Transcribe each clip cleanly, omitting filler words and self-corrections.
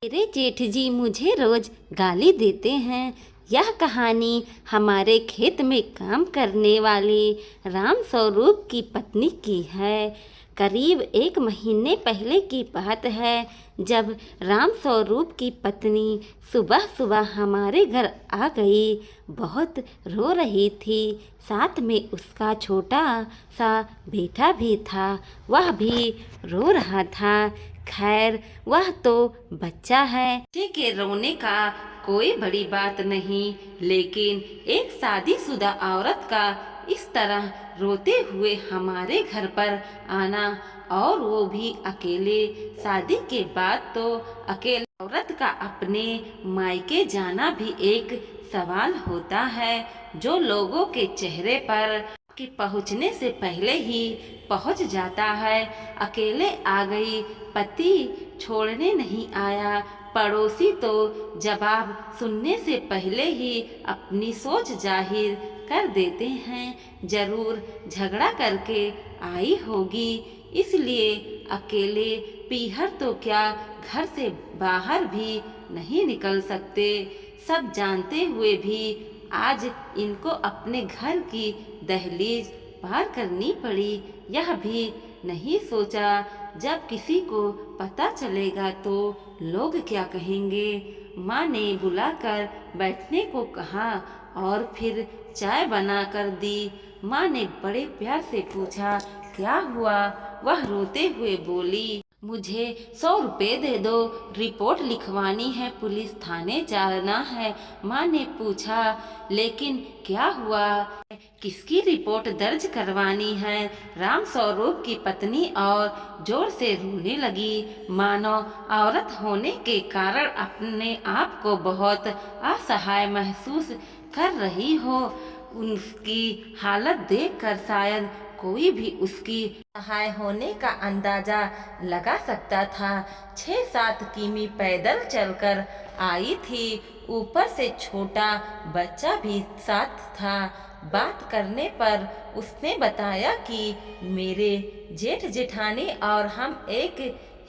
मेरे जेठ जी मुझे रोज गाली देते हैं। यह कहानी हमारे खेत में काम करने वाले राम स्वरूप की पत्नी की है। करीब 1 महीने पहले की बात है, जब राम स्वरूप की पत्नी सुबह सुबह हमारे घर आ गई। बहुत रो रही थी, साथ में उसका छोटा सा बेटा भी था, वह भी रो रहा था। खैर, वह तो बच्चा है, बच्चे के रोने का कोई बड़ी बात नहीं, लेकिन एक शादीशुदा औरत का इस तरह रोते हुए हमारे घर पर आना, और वो भी अकेले, शादी के बाद तो अकेले औरत का अपने मायके जाना भी एक सवाल होता है, जो लोगों के चेहरे पर कि पहुँचने से पहले ही पहुँच जाता है। अकेले आ गई, पति छोड़ने नहीं आया। पड़ोसी तो जवाब सुनने से पहले ही अपनी सोच जाहिर कर देते हैं, जरूर झगड़ा करके आई होगी, इसलिए अकेले पीहर तो क्या घर से बाहर भी नहीं निकल सकते। सब जानते हुए भी आज इनको अपने घर की दहलीज पार करनी पड़ी। यह भी नहीं सोचा जब किसी को पता चलेगा तो लोग क्या कहेंगे। माँ ने बुलाकर बैठने को कहा और फिर चाय बना कर दी। माँ ने बड़े प्यार से पूछा, क्या हुआ? वह रोते हुए बोली, मुझे 100 रुपये दे दो, रिपोर्ट लिखवानी है, पुलिस थाने जाना है। माँ ने पूछा, लेकिन क्या हुआ? किसकी रिपोर्ट दर्ज करवानी है? राम स्वरूप की पत्नी और जोर से रोने लगी, मानो औरत होने के कारण अपने आप को बहुत असहाय महसूस कर रही हो। उसकी हालत देखकर शायद कोई भी उसकी सहाय होने का अंदाजा लगा सकता था। 6-7 किमी पैदल चलकर आई थी, ऊपर से छोटा बच्चा भी साथ था। बात करने पर उसने बताया कि मेरे जेठ जेठानी और हम एक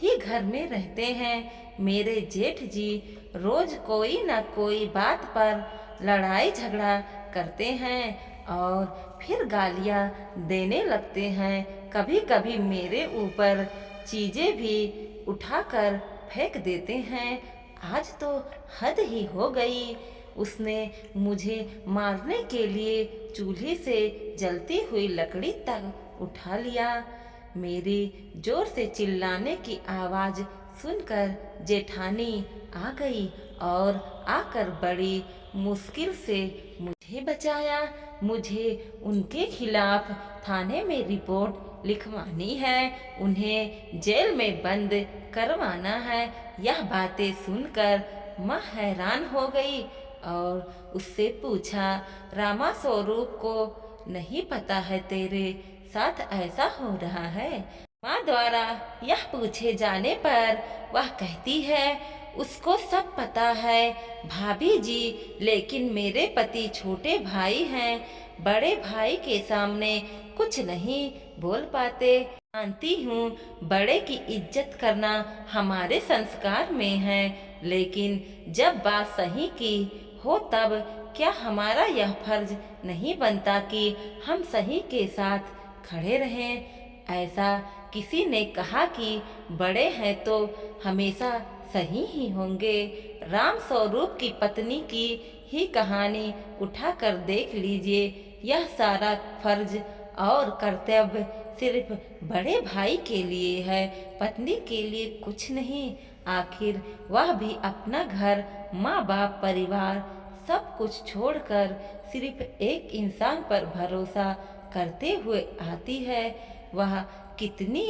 ही घर में रहते हैं। मेरे जेठ जी रोज कोई न कोई बात पर लड़ाई झगड़ा करते हैं और फिर गालियाँ देने लगते हैं। कभी कभी मेरे ऊपर चीज़ें भी उठाकर फेंक देते हैं। आज तो हद ही हो गई। उसने मुझे मारने के लिए चूल्हे से जलती हुई लकड़ी तक उठा लिया। मेरी जोर से चिल्लाने की आवाज़ सुनकर जेठानी आ गई और आकर बड़ी मुश्किल से मुझे बचाया। मुझे उनके खिलाफ थाने में रिपोर्ट लिखवानी है, उन्हें जेल में बंद करवाना है। यह बातें सुनकर माँ हैरान हो गई और उससे पूछा, रामा स्वरूप को नहीं पता है तेरे साथ ऐसा हो रहा है? माँ द्वारा यह पूछे जाने पर वह कहती है, उसको सब पता है भाभी जी, लेकिन मेरे पति छोटे भाई हैं, बड़े भाई के सामने कुछ नहीं बोल पाते। जानती हूँ बड़े की इज्जत करना हमारे संस्कार में है, लेकिन जब बात सही की हो तब क्या हमारा यह फर्ज नहीं बनता कि हम सही के साथ खड़े रहें? ऐसा किसी ने कहा कि बड़े हैं तो हमेशा सही ही होंगे। राम स्वरूप की पत्नी की ही कहानी उठाकर देख लीजिए। यह सारा फर्ज और कर्तव्य सिर्फ बड़े भाई के लिए है, पत्नी के लिए कुछ नहीं। आखिर वह भी अपना घर, माँ बाप, परिवार सब कुछ छोड़कर सिर्फ एक इंसान पर भरोसा करते हुए आती है। वह कितनी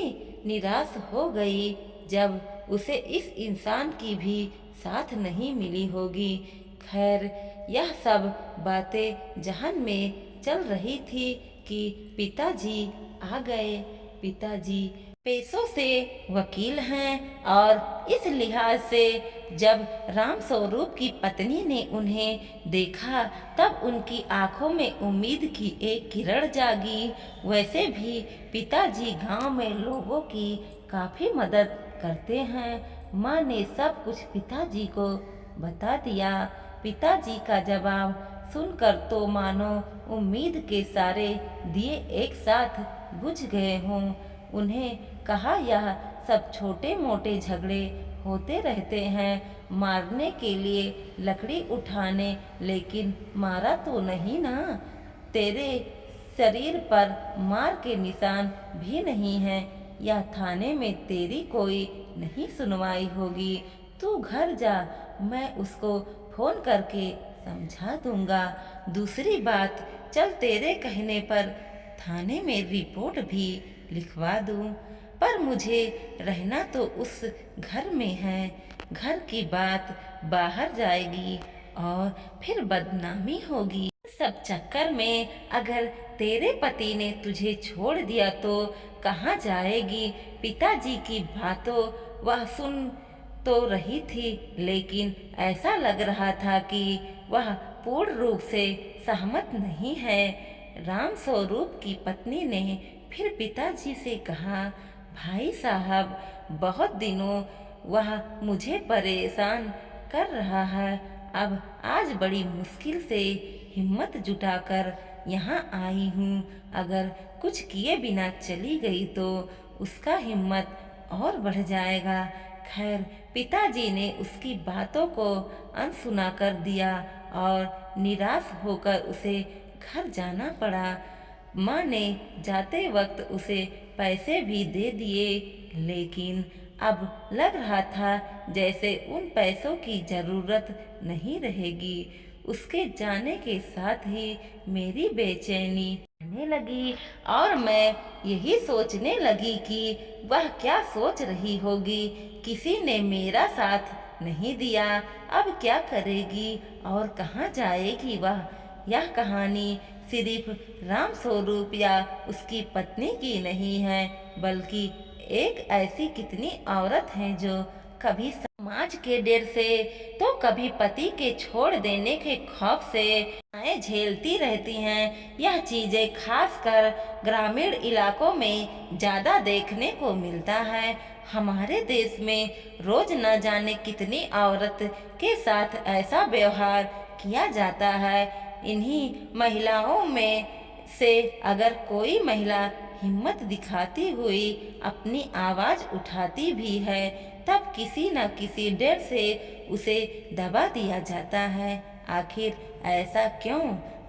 निराश हो गई जब उसे इस इंसान की भी साथ नहीं मिली होगी। खैर, यह सब बातें जहन में चल रही थी कि पिताजी आ गए। पिताजी पेशों से वकील हैं और इस लिहाज से जब राम स्वरूप की पत्नी ने उन्हें देखा तब उनकी आंखों में उम्मीद की एक किरण जागी। वैसे भी पिताजी गांव में लोगों की काफ़ी मदद करते हैं। माँ ने सब कुछ पिताजी को बता दिया। पिताजी का जवाब सुनकर तो मानो उम्मीद के सारे दिए एक साथ बुझ गए हों। उन्हें कहा, यह सब छोटे मोटे झगड़े होते रहते हैं, मारने के लिए लकड़ी उठाने, लेकिन मारा तो नहीं ना। तेरे शरीर पर मार के निशान भी नहीं है, या थाने में तेरी कोई नहीं सुनवाई होगी। तू घर जा, मैं उसको फोन करके समझा दूंगा। दूसरी बात, चल तेरे कहने पर थाने में रिपोर्ट भी लिखवा दूं, पर मुझे रहना तो उस घर में है। घर की बात बाहर जाएगी और फिर बदनामी होगी। सब चक्कर में अगर तेरे पति ने तुझे छोड़ दिया तो कहाँ जाएगी। पिताजी की बातों वह सुन तो रही थी, लेकिन ऐसा लग रहा था कि वह पूर्ण रूप से सहमत नहीं है। राम स्वरूप की पत्नी ने फिर पिताजी से कहा, भाई साहब, बहुत दिनों वह मुझे परेशान कर रहा है। अब आज बड़ी मुश्किल से हिम्मत जुटाकर यहाँ आई हूँ। अगर कुछ किए बिना चली गई तो उसका हिम्मत और बढ़ जाएगा। खैर, पिताजी ने उसकी बातों को अनसुना कर दिया और निराश होकर उसे घर जाना पड़ा। माँ ने जाते वक्त उसे पैसे भी दे दिए, लेकिन अब लग रहा था जैसे उन पैसों की जरूरत नहीं रहेगी। उसके जाने के साथ ही मेरी बेचैनी बढ़ने लगी और मैं यही सोचने लगी कि वह क्या सोच रही होगी। किसी ने मेरा साथ नहीं दिया, अब क्या करेगी और कहाँ जाएगी वह। यह कहानी सिर्फ राम स्वरूप या उसकी पत्नी की नहीं है, बल्कि एक ऐसी कितनी औरत हैं जो कभी समाज के डर से तो कभी पति के छोड़ देने के खौफ से झेलती रहती हैं। यह चीजें खासकर ग्रामीण इलाकों में ज्यादा देखने को मिलता है। हमारे देश में रोज न जाने कितनी औरत के साथ ऐसा व्यवहार किया जाता है। इन्हीं महिलाओं में से अगर कोई महिला हिम्मत दिखाती हुई अपनी आवाज उठाती भी है, तब किसी न किसी डर से उसे दबा दिया जाता है। आखिर ऐसा क्यों?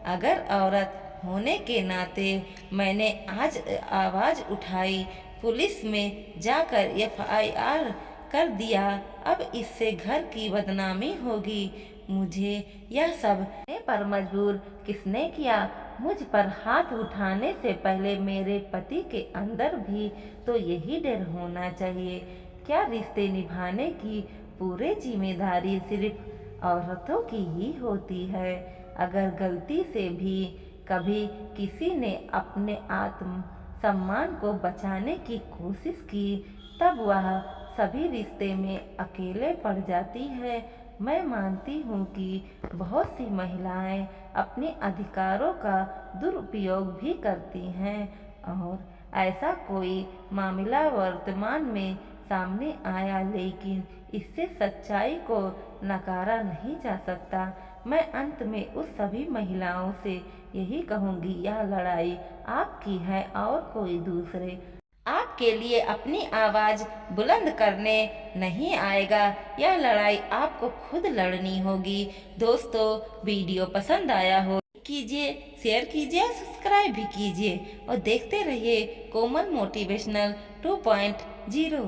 अगर औरत होने के नाते मैंने आज आवाज उठाई, पुलिस में जाकर FIR कर दिया, अब इससे घर की बदनामी होगी। मुझे यह सब पर मजबूर किसने किया? मुझ पर हाथ उठाने से पहले मेरे पति के अंदर भी तो यही डर होना चाहिए। क्या रिश्ते निभाने की पूरी जिम्मेदारी सिर्फ औरतों की ही होती है? अगर गलती से भी कभी किसी ने अपने आत्म सम्मान को बचाने की कोशिश की, तब वह सभी रिश्ते में अकेले पड़ जाती है। मैं मानती हूँ कि बहुत सी महिलाएं अपने अधिकारों का दुरुपयोग भी करती हैं और ऐसा कोई मामला वर्तमान में सामने आया, लेकिन इससे सच्चाई को नकारा नहीं जा सकता। मैं अंत में उस सभी महिलाओं से यही कहूँगी, यह लड़ाई आपकी है और कोई दूसरे आपके लिए अपनी आवाज बुलंद करने नहीं आएगा। यह लड़ाई आपको खुद लड़नी होगी। दोस्तों, वीडियो पसंद आया हो कीजिए, शेयर कीजिए, सब्सक्राइब भी कीजिए और देखते रहिए कोमल मोटिवेशनल 2.0।